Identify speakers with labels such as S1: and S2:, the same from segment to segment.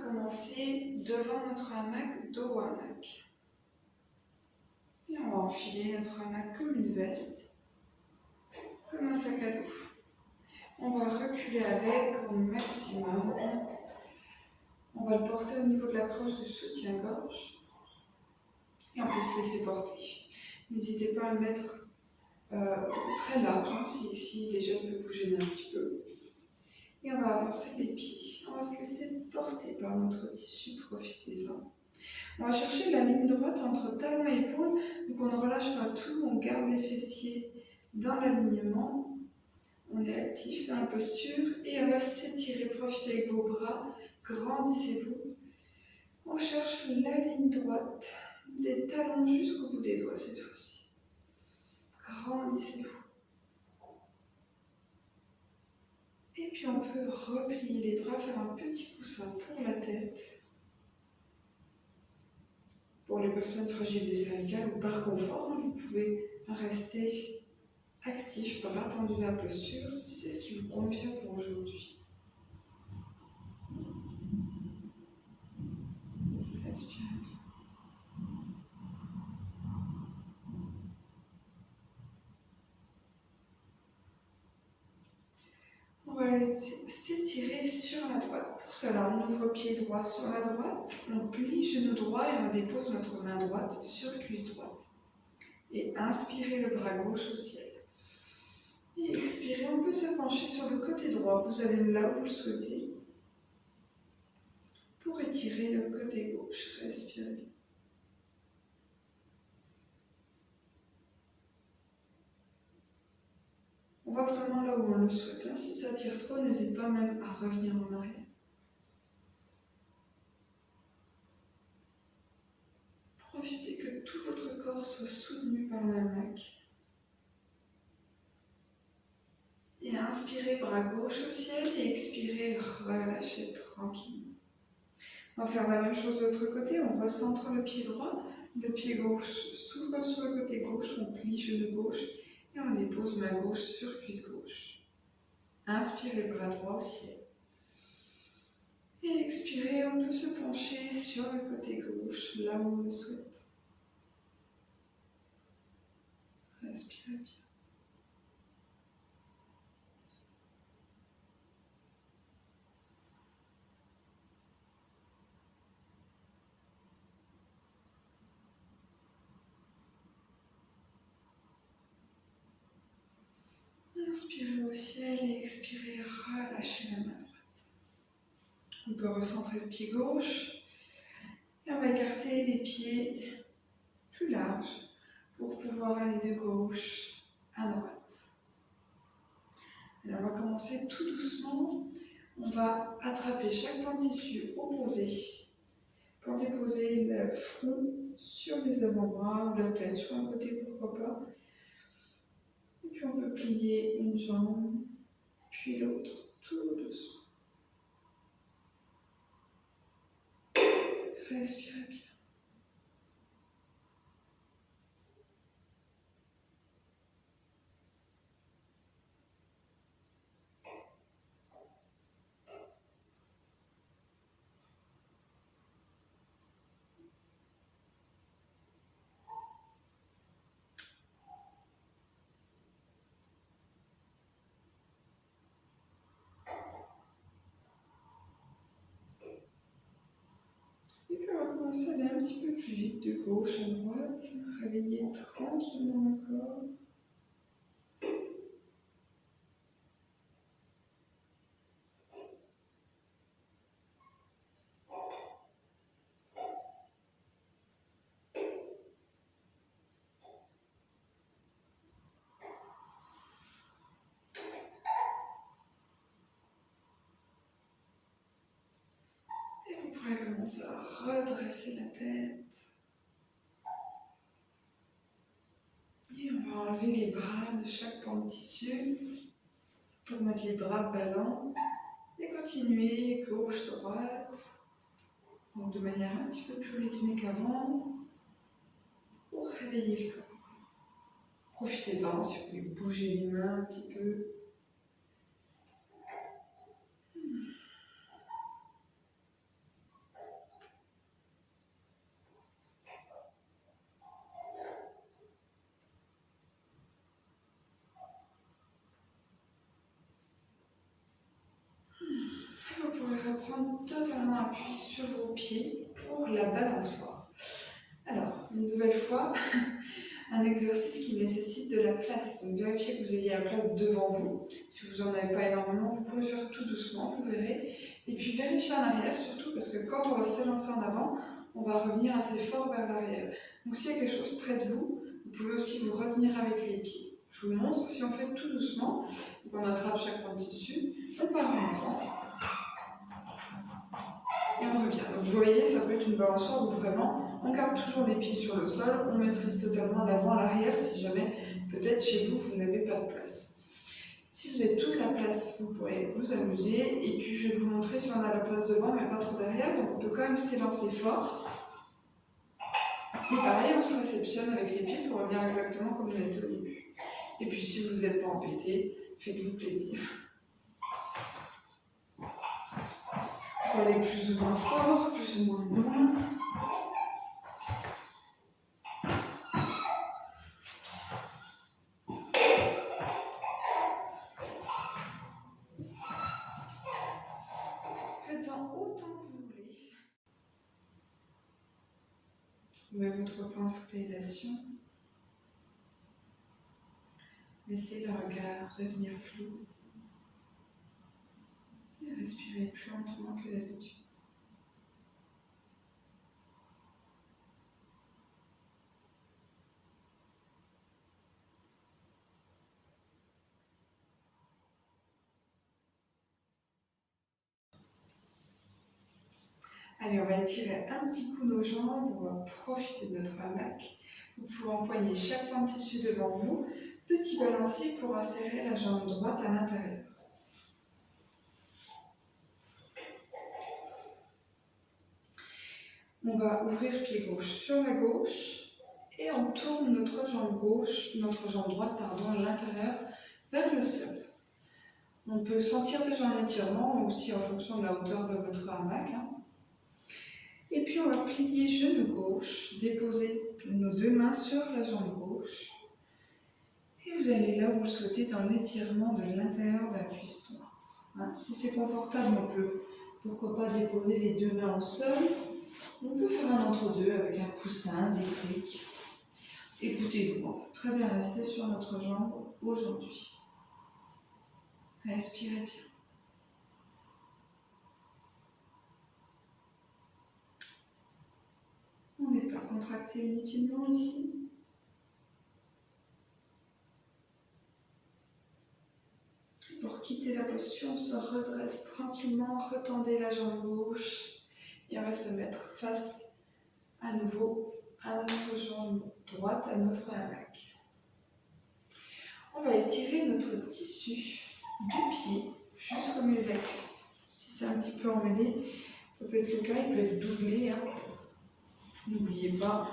S1: commencer devant notre hamac, dos au hamac. Et on va enfiler notre hamac comme une veste, comme un sac à dos. On va reculer avec au maximum. On va le porter au niveau de la croche du soutien-gorge. Et on peut se laisser porter. N'hésitez pas à le mettre très large, hein, si déjà il peut vous gêner un petit peu. Et on va avancer les pieds. On va se laisser porter par notre tissu, profitez-en. On va chercher la ligne droite entre talon et épaule. Donc on ne relâche pas tout, on garde les fessiers dans l'alignement. On est actif dans la posture et on va s'étirer, profitez avec vos bras, grandissez-vous. On cherche la ligne droite des talons jusqu'au bout des doigts cette fois-ci. Grandissez-vous. Et puis on peut replier les bras, faire un petit coussin pour la tête. Pour les personnes fragiles des cervicales ou par confort, vous pouvez rester actif, bras tendus dans la posture, si c'est ce qui vous convient pour aujourd'hui. Respirez bien. On va aller s'étirer sur la droite. Pour cela, on ouvre pied droit sur la droite, on plie genou droit et on dépose notre main droite sur cuisse droite. Et inspirez le bras gauche au ciel. Et expirez, on peut se pencher sur le côté droit. Vous allez là où vous le souhaitez. Pour étirer le côté gauche, respirez bien. On va vraiment là où on le souhaite. Si ça tire trop, n'hésitez pas même à revenir en arrière. Profitez que tout votre corps soit soutenu par le hamac. Et inspirez, bras gauche au ciel, et expirez, relâchez tranquillement. On va faire la même chose de l'autre côté, on recentre le pied droit, le pied gauche s'ouvre sur le côté gauche, on plie genou gauche, et on dépose main gauche sur cuisse gauche. Inspirez, bras droit au ciel. Et expirez, on peut se pencher sur le côté gauche, là où on le souhaite. Respirez bien. Inspirez au ciel et expirez, relâchez la main droite. On peut recentrer le pied gauche et on va écarter les pieds plus larges pour pouvoir aller de gauche à droite. Et on va commencer tout doucement. On va attraper chaque point de tissu opposé pour déposer le front sur les avant-bras ou la tête sur un côté, pourquoi pas. Et puis on peut plier une jambe, puis l'autre, tout doucement. Respirez bien. Et puis on va commencer à aller un petit peu plus vite, de gauche à droite. Réveillez tranquillement le corps. Et vous pourrez commencer à redresser la tête. Et on va enlever les bras de chaque pan de tissu pour mettre les bras ballants. Et continuer gauche-droite. Donc de manière un petit peu plus rythmée qu'avant. Pour réveiller le corps. Profitez-en si vous voulez bouger les mains un petit peu. prendre totalement appui sur vos pieds pour la balançoire. Alors, une nouvelle fois, un exercice qui nécessite de la place. Donc vérifiez que vous ayez la place devant vous. Si vous n'en avez pas énormément, vous pouvez faire tout doucement, vous verrez. Et puis vérifiez en arrière, surtout parce que quand on va s'élancer en avant, on va revenir assez fort vers l'arrière. Donc s'il y a quelque chose près de vous, vous pouvez aussi vous retenir avec les pieds. Je vous montre, si on fait tout doucement, donc on attrape chaque point de tissu, on part en avant. Et on revient. Donc vous voyez, ça peut être une balançoire où vraiment on garde toujours les pieds sur le sol, on maîtrise totalement l'avant, l'arrière si jamais peut-être chez vous, vous n'avez pas de place. Si vous avez toute la place, vous pourrez vous amuser. Et puis je vais vous montrer si on a la place devant mais pas trop derrière. Donc on peut quand même s'élancer fort. Mais pareil, on se réceptionne avec les pieds pour revenir exactement comme on était au début. Et puis si vous n'êtes pas embêté, faites-vous plaisir. On va aller plus ou moins fort, plus ou moins loin. Faites-en autant que vous voulez. Trouvez votre point de focalisation. Laissez le regard devenir flou. Et respirez plus lentement que d'habitude. Allez, on va étirer un petit coup nos jambes, on va profiter de notre hamac. Vous pouvez empoigner chaque point de tissu devant vous. Petit balancier pour insérer la jambe droite à l'intérieur. On va ouvrir pied gauche sur la gauche et on tourne notre jambe droite, à l'intérieur vers le sol. On peut sentir déjà un étirement aussi en fonction de la hauteur de votre hamac. Et puis on va plier genou gauche, déposer nos deux mains sur la jambe gauche. Et vous allez là où vous le souhaitez dans l'étirement de l'intérieur de la cuisse droite. Si c'est confortable, on peut, pourquoi pas, déposer les deux mains au sol. On peut faire un entre-deux avec un coussin, des briques. Écoutez-vous, on peut très bien rester sur notre jambe aujourd'hui. Respirez bien. On n'est pas contracté inutilement ici. Pour quitter la posture, on se redresse tranquillement, retendez la jambe gauche et on va se mettre face à nouveau à notre jambe droite, à notre hamac. On va étirer notre tissu du pied jusqu'au milieu de la cuisse. Si c'est un petit peu emmêlé, ça peut être le cas, il peut être doublé. N'oubliez pas,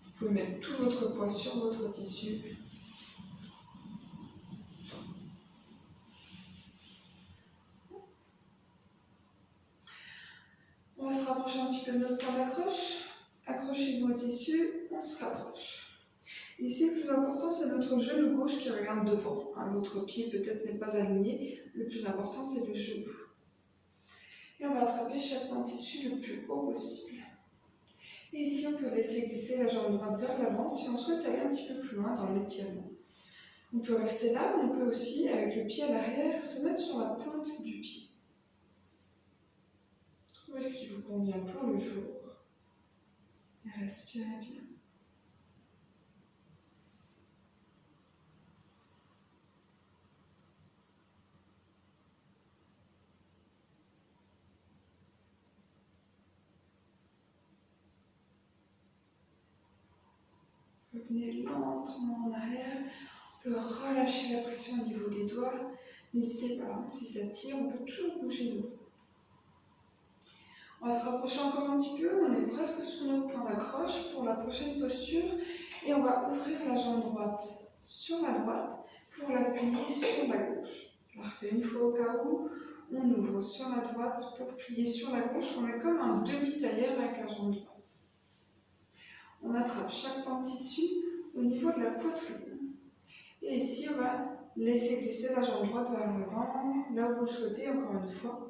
S1: vous pouvez mettre tout votre poids sur votre tissu. On va se rapprocher un petit peu de notre point d'accroche. Accrochez-vous au tissu, on se rapproche. Ici, le plus important, c'est notre genou gauche qui regarde devant. L'autre pied peut-être n'est pas aligné. Le plus important, c'est le genou. Et on va attraper chaque point de tissu le plus haut possible. Et ici, on peut laisser glisser la jambe droite vers l'avant si on souhaite aller un petit peu plus loin dans l'étirement. On peut rester là, mais on peut aussi, avec le pied à l'arrière, se mettre sur la pointe du pied. Trouvez ce qui vous convient pour le jour. Et respirez bien. Revenez lentement en arrière. On peut relâcher la pression au niveau des doigts. N'hésitez pas, si ça tire, on peut toujours bouger le dos. On va se rapprocher encore un petit peu. On est presque sous notre point d'accroche pour la prochaine posture. Et on va ouvrir la jambe droite sur la droite pour la plier sur la gauche. Parfait. Une fois au cas où, on ouvre sur la droite pour plier sur la gauche. On est comme un demi-tailleur avec la jambe droite. On attrape chaque point de tissu au niveau de la poitrine. Et ici, on va laisser glisser la jambe droite vers l'avant, là où vous le souhaitez, encore une fois.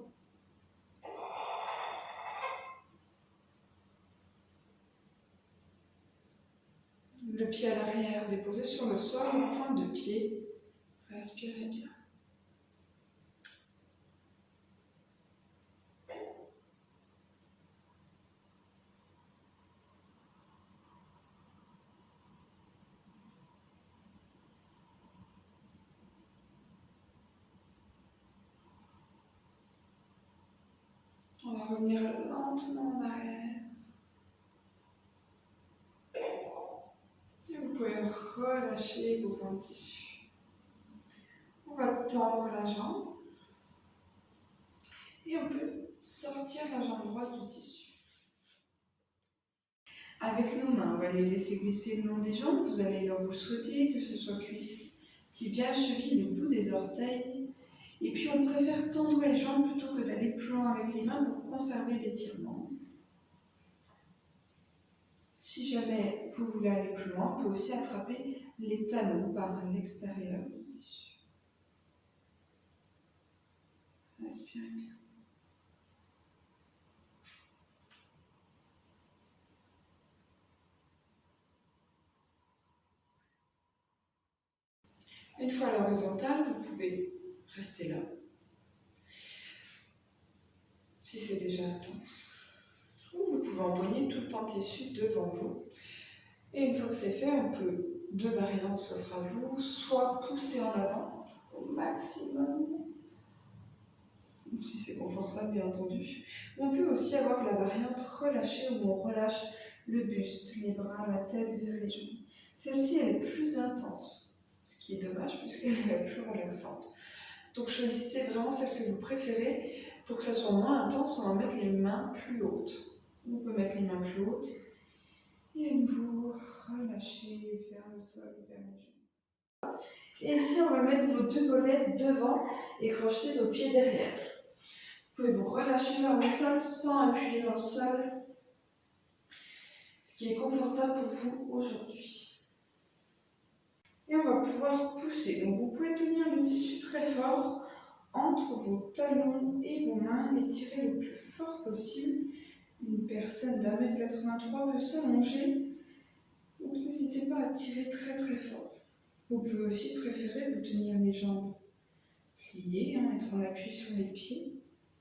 S1: Le pied à l'arrière déposé sur le sol, pointe de pied. Respirez bien. On va revenir lentement en arrière. Et vous pouvez relâcher vos points de tissu. On va tendre la jambe. Et on peut sortir la jambe droite du tissu. Avec nos mains, on va les laisser glisser le long des jambes. Vous allez là où vous souhaitez, que ce soit cuisses, tibia, cheville, le bout des orteils. Et puis on préfère tendre les jambes plutôt que d'aller plus loin avec les mains pour conserver l'étirement. Si jamais vous voulez aller plus loin, on peut aussi attraper les talons par l'extérieur du tissu. Respirez bien. Une fois à l'horizontale, vous pouvez rester là, si c'est déjà intense. Ou vous pouvez empoigner tout le pan de tissu devant vous. Et une fois que c'est fait, on peut, deux variantes s'offrent à vous, soit pousser en avant au maximum, si c'est confortable bien entendu. On peut aussi avoir la variante relâchée où on relâche le buste, les bras, la tête vers les genoux. Celle-ci elle est plus intense, ce qui est dommage puisqu'elle est la plus relaxante. Donc choisissez vraiment celle que vous préférez. Pour que ça soit moins intense, on va mettre les mains plus hautes. On peut mettre les mains plus hautes et à nouveau relâcher vers le sol, vers les genoux. Et ici on va mettre vos deux mollets devant et crocheter nos pieds derrière. Vous pouvez vous relâcher vers le sol sans appuyer dans le sol, ce qui est confortable pour vous aujourd'hui. Et on va pouvoir pousser. Donc vous pouvez tenir le tissu très fort entre vos talons et vos mains et tirer le plus fort possible. Une personne d'1,83 m peut s'allonger, donc n'hésitez pas à tirer très très fort. Vous pouvez aussi préférer vous tenir les jambes pliées, être en appui sur les pieds.